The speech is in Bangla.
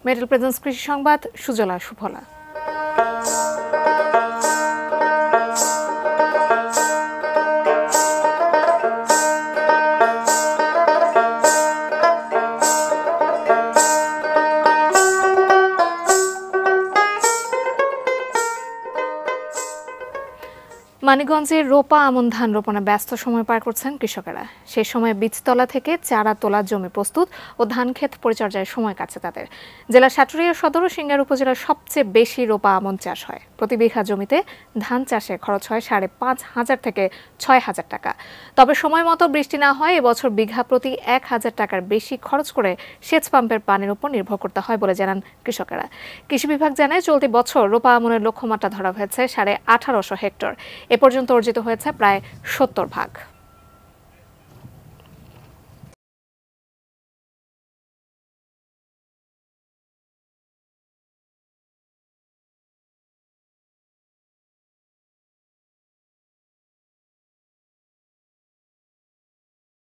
মেটাল প্রেজেন্স কৃষি সংবাদ, সুজলা সুফলা। মানিকগঞ্জের রোপা আমন ধান রোপণে ব্যস্ত সময় পার করছেন কৃষকেরা। সেই সময় বীজতলা থেকে চারা তোলার জমি প্রস্তুত ও ধান ক্ষেত পরিচর্যায় সময় কাটছে তাদের। জেলার সাটুরিয়া সদর ও সিংগার উপজেলার সবচেয়ে বেশি রোপা আমন চাষ হয়। প্রতি বিঘা জমিতে ধান চাষে খরচ হয় 5,500 থেকে 6,000 টাকা। তবে সময় মতো বৃষ্টি না হয় এবছর বিঘা প্রতি 1,000 টাকার বেশি খরচ করে সেচ পাম্পের পানির উপর নির্ভর করতে হয় বলে জানান কৃষকেরা। কৃষি বিভাগ জানায় চলতি বছর রোপা আমনের লক্ষ্যমাত্রা ধরা হয়েছে 1850 হেক্টর। এ পর্যন্ত অর্জিত হয়েছে প্রায় 70 ভাগ।